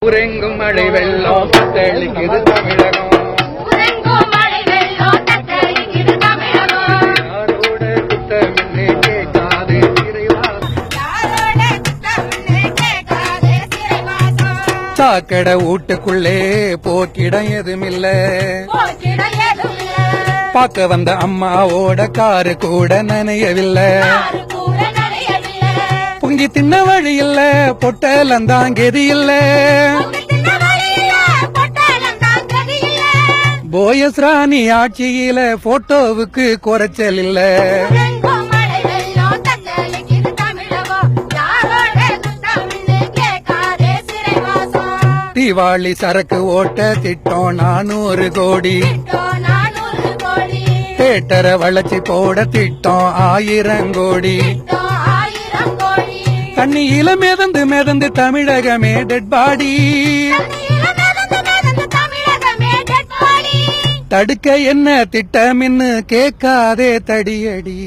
உறங்கும் மழை வெள்ளம் தத்தளிக்குது தமிழகம். உறங்கும் மழை வெள்ளம் தத்தளிக்குது தமிழகம். யாரோட குத்தமின்னு கேட்காதே சிறைவாசம். யாரோட குத்தமின்னு கேட்காதே சிறைவாசம். சாக்கடை வீட்டுக்குள்ளே போக்கிடம் எதுமில்ல. போக்கிட ஏதுமில்ல. பார்க்க வந்த அம்மாவோட காரு கூட நனையவில்லை. யாரு கூட நனையவில்லை. பொங்கி தின்ன வழி இல்ல, பொட்டலந்தான் கெதி இல்ல. பொங்கித்தின வழியில பொட்டலம் தான் கதியில்ல. போயஸ் ராணி ஆட்சியில போட்டோவுக்கு குறைச்சல் இல்ல. உறங்கும் மழை வெள்ளம் தத்தளிக்குது தமிழகம். யாரோட குத்தமின்னு கேட்காதே சிறைவாசம். தீபாவளி சரக்கு ஓட்ட திட்டம் 400 கோடி. திட்டம் 400 கோடி. தேட்டரை வளர்ச்சி போட திட்டம் 1000 கோடி. திட்டம் 1000 கோடி. தண்ணியில மிதந்து மிதந்து தமிழகமே டெட் பாடி. தண்ணியில மிதந்து மிதந்து தமிழகமே dead body. தடுக்க என்ன திட்டமின்னு கேட்காதே தடியடி.